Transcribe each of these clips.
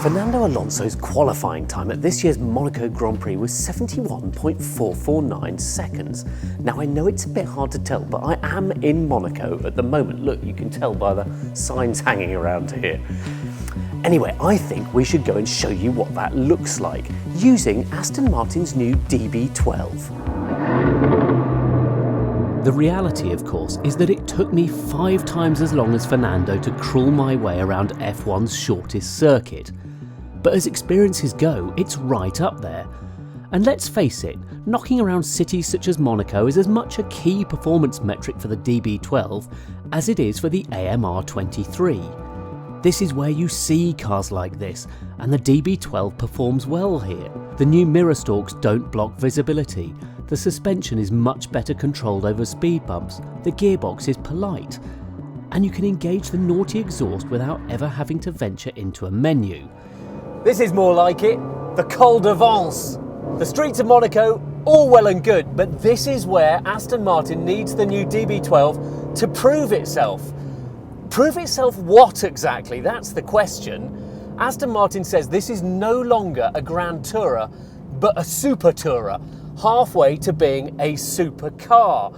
Fernando Alonso's qualifying time at this year's Monaco Grand Prix was 71.449 seconds. Now I know it's a bit hard to tell, but I am in Monaco at the moment. Look, you can tell by the signs hanging around here. Anyway, I think we should go and show you what that looks like using Aston Martin's new DB12. The reality, of course, is that it took me 5 times as long as Fernando to crawl my way around F1's shortest circuit. But as experiences go, it's right up there. And let's face it, knocking around cities such as Monaco is as much a key performance metric for the DB12 as it is for the AMR23. This is where you see cars like this, and the DB12 performs well here. The new mirror stalks don't block visibility, the suspension is much better controlled over speed bumps, the gearbox is polite, and you can engage the naughty exhaust without ever having to venture into a menu. This is more like it, the Col de Vence. The streets of Monaco, all well and good, but this is where Aston Martin needs the new DB12 to prove itself. Prove itself what exactly? That's the question. Aston Martin says this is no longer a Grand Tourer, but a Super Tourer, halfway to being a supercar.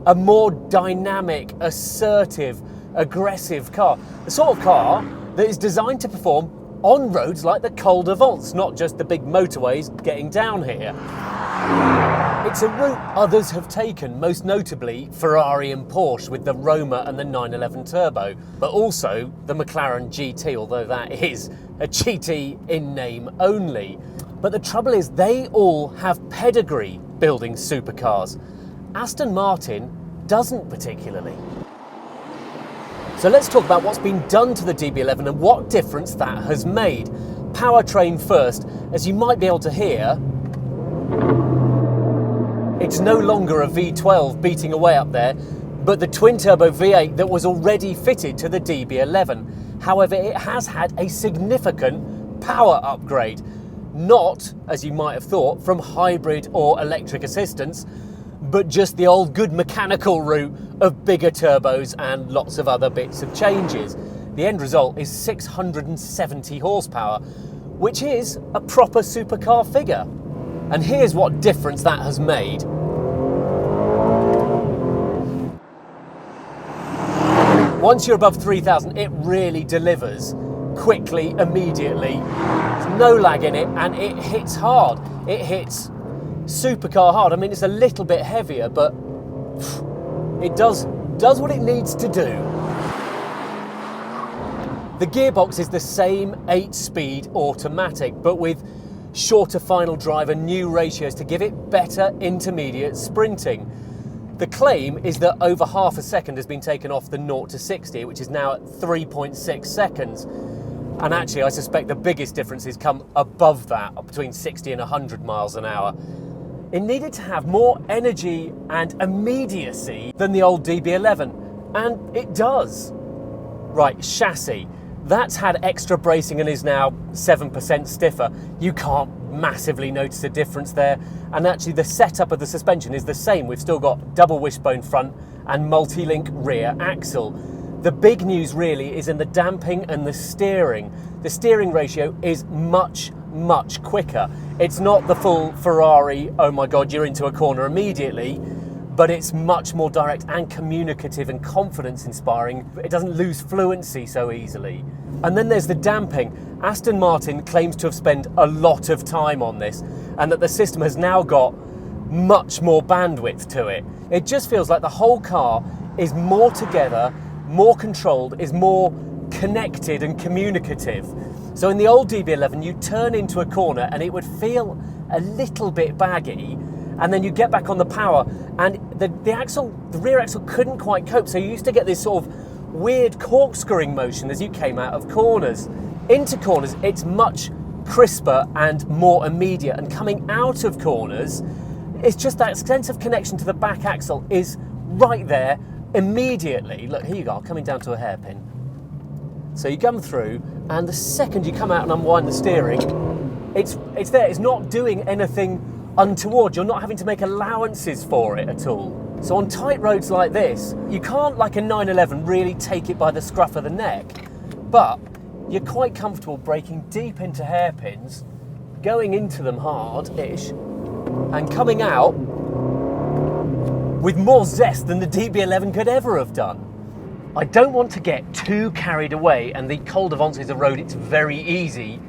A more dynamic, assertive, aggressive car. The sort of car that is designed to perform on roads like the Col de Vence, not just the big motorways getting down here. It's a route others have taken, most notably Ferrari and Porsche with the Roma and the 911 Turbo, but also the McLaren GT, although that is a GT in name only. But the trouble is they all have pedigree building supercars. Aston Martin doesn't particularly. So let's talk about what's been done to the DB11 and what difference that has made. Powertrain first, as you might be able to hear, it's no longer a V12 beating away up there, but the twin-turbo V8 that was already fitted to the DB11. However, it has had a significant power upgrade. Not, as you might have thought, from hybrid or electric assistance, but just the old good mechanical route of bigger turbos and lots of other bits of changes. The end result is 670 horsepower, which is a proper supercar figure. And here's what difference that has made. Once you're above 3,000, it really delivers quickly, immediately. There's no lag in it, and it hits hard. It hits supercar hard. I mean, it's a little bit heavier, but it does what it needs to do. The gearbox is the same 8-speed automatic, but with shorter final drive and new ratios to give it better intermediate sprinting. The claim is that over half a second has been taken off the 0 to 60, which is now at 3.6 seconds. And actually, I suspect the biggest differences come above that, between 60 and 100 miles an hour. It needed to have more energy and immediacy than the old DB11, and it does. Right, chassis. That's had extra bracing and is now 7% stiffer. You can't massively notice a difference there. And actually the setup of the suspension is the same. We've still got double wishbone front and multi-link rear axle. The big news really is in the damping and the steering. The steering ratio is much quicker. It's not the full Ferrari, oh my God, you're into a corner immediately, but it's much more direct and communicative and confidence inspiring. It doesn't lose fluency so easily. And then there's the damping. Aston Martin claims to have spent a lot of time on this and that the system has now got much more bandwidth to it. It just feels like the whole car is more together, more controlled, is more connected and communicative. So in the old DB11, you turn into a corner and it would feel a little bit baggy, and then you get back on the power and the rear axle couldn't quite cope. So you used to get this sort of weird corkscrewing motion as you came out of corners. Into corners, it's much crisper and more immediate, and coming out of corners, it's just that sense of connection to the back axle is right there immediately. Look, here you go, coming down to a hairpin. So you come through, and the second you come out and unwind the steering, it's there. It's not doing anything untoward. You're not having to make allowances for it at all. So on tight roads like this, you can't, like a 911, really take it by the scruff of the neck. But you're quite comfortable braking deep into hairpins, going into them hard-ish, and coming out with more zest than the DB11 could ever have done. I don't want to get too carried away, and the Col d'Avance is a road it's very easy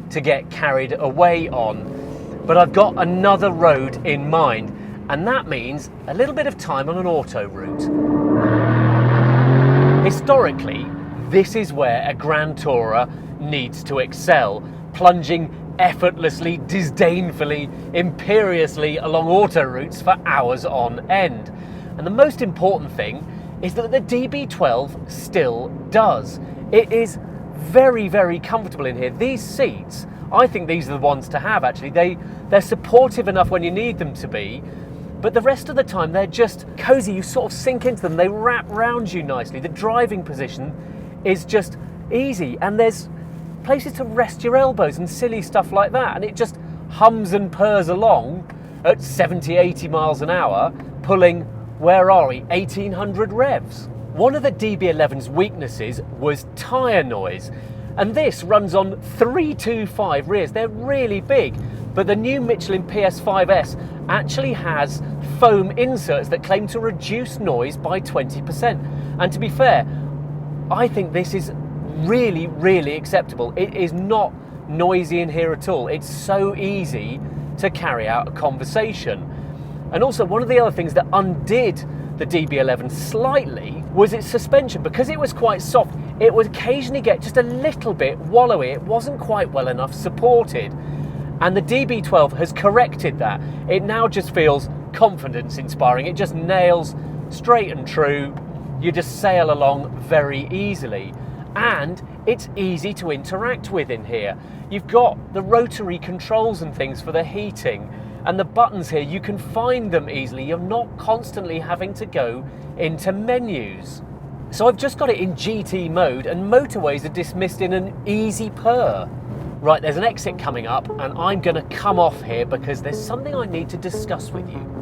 to get carried away on. But I've got another road in mind, and that means a little bit of time on an auto route. Historically, this is where a Grand Tourer needs to excel, plunging effortlessly, disdainfully, imperiously along auto routes for hours on end. And the most important thing is that the DB12 still does. It is very, very comfortable in here. These seats, I think these are the ones to have actually. They're supportive enough when you need them to be, but the rest of the time they're just cozy. You sort of sink into them, they wrap round you nicely. The driving position is just easy, and there's places to rest your elbows and silly stuff like that, and it just hums and purrs along at 70, 80 miles an hour, pulling, where are we, 1800 revs. One of the DB11's weaknesses was tyre noise, and this runs on 325 rears. They're really big, but the new Michelin PS5S actually has foam inserts that claim to reduce noise by 20%. And to be fair, I think this is really, really acceptable. It is not noisy in here at all. It's so easy to carry out a conversation. And also, one of the other things that undid the DB11 slightly was its suspension. Because it was quite soft, it would occasionally get just a little bit wallowy. It wasn't quite well enough supported. And the DB12 has corrected that. It now just feels confidence inspiring. It just nails straight and true. You just sail along very easily. And it's easy to interact with in here. You've got the rotary controls and things for the heating, and the buttons here, you can find them easily. You're not constantly having to go into menus. So I've just got it in GT mode, and motorways are dismissed in an easy purr. Right, there's an exit coming up, and I'm going to come off here because there's something I need to discuss with you.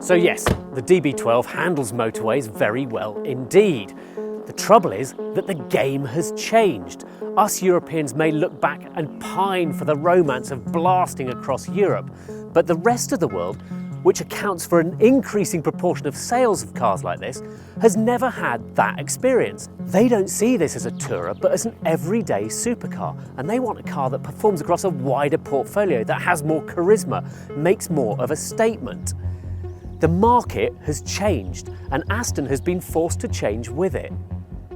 So yes, the DB12 handles motorways very well indeed. The trouble is that the game has changed. Us Europeans may look back and pine for the romance of blasting across Europe, but the rest of the world, which accounts for an increasing proportion of sales of cars like this, has never had that experience. They don't see this as a tourer, but as an everyday supercar, and they want a car that performs across a wider portfolio, that has more charisma, makes more of a statement. The market has changed, and Aston has been forced to change with it.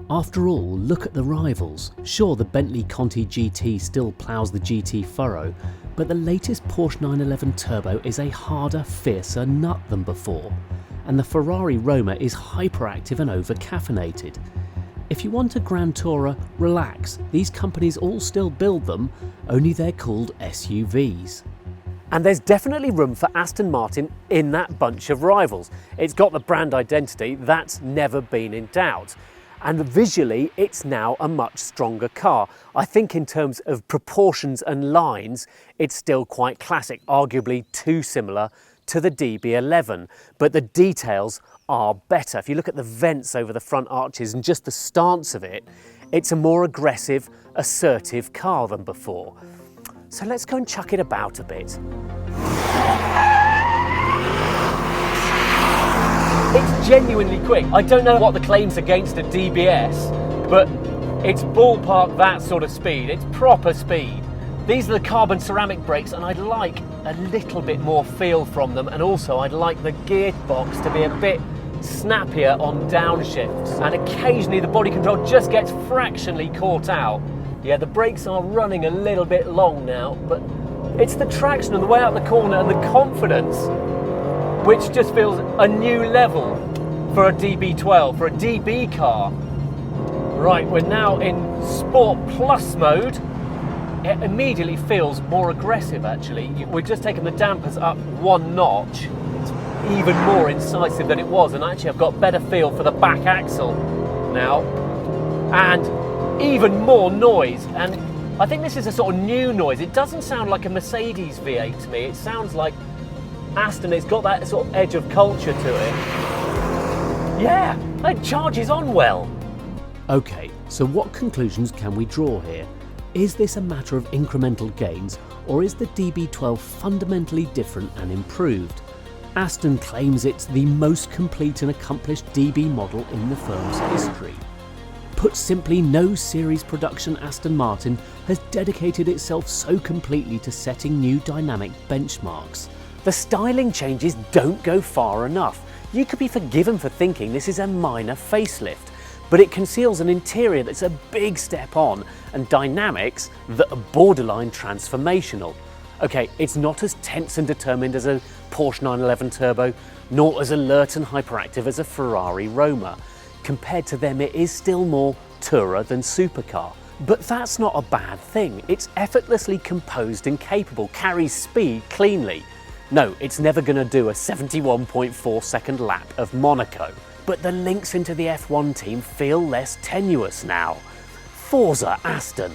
After all, look at the rivals. Sure, the Bentley Conti GT still ploughs the GT furrow, but the latest Porsche 911 Turbo is a harder, fiercer nut than before. And the Ferrari Roma is hyperactive and over-caffeinated. If you want a Grand Tourer, relax. These companies all still build them, only they're called SUVs. And there's definitely room for Aston Martin in that bunch of rivals. It's got the brand identity, that's never been in doubt. And visually, it's now a much stronger car. I think in terms of proportions and lines, it's still quite classic, arguably too similar to the DB11, but the details are better. If you look at the vents over the front arches and just the stance of it, it's a more aggressive, assertive car than before. So let's go and chuck it about a bit. It's genuinely quick. I don't know what the claims against a DBS, but it's ballpark that sort of speed. It's proper speed. These are the carbon ceramic brakes, and I'd like a little bit more feel from them, and also I'd like the gearbox to be a bit snappier on downshifts, and occasionally the body control just gets fractionally caught out. Yeah, the brakes are running a little bit long now, but it's the traction and the way out the corner and the confidence which just feels a new level for a DB12, for a DB car. Right, we're now in Sport Plus mode. It immediately feels more aggressive actually. We've just taken the dampers up one notch. It's even more incisive than it was, and actually I've got better feel for the back axle now. And even more noise, and I think this is a sort of new noise. It doesn't sound like a Mercedes V8 to me. It sounds like Aston. It's got that sort of edge of culture to it. Yeah, it charges on well. Okay, so what conclusions can we draw here? Is this a matter of incremental gains, or is the DB12 fundamentally different and improved? Aston claims it's the most complete and accomplished DB model in the firm's history. Put simply, no series production Aston Martin has dedicated itself so completely to setting new dynamic benchmarks. The styling changes don't go far enough. You could be forgiven for thinking this is a minor facelift, but it conceals an interior that's a big step on and dynamics that are borderline transformational. Okay, it's not as tense and determined as a Porsche 911 Turbo, nor as alert and hyperactive as a Ferrari Roma. Compared to them, it is still more Tourer than supercar. But that's not a bad thing. It's effortlessly composed and capable, carries speed cleanly. No, it's never going to do a 71.4 second lap of Monaco. But the links into the F1 team feel less tenuous now. Forza Aston.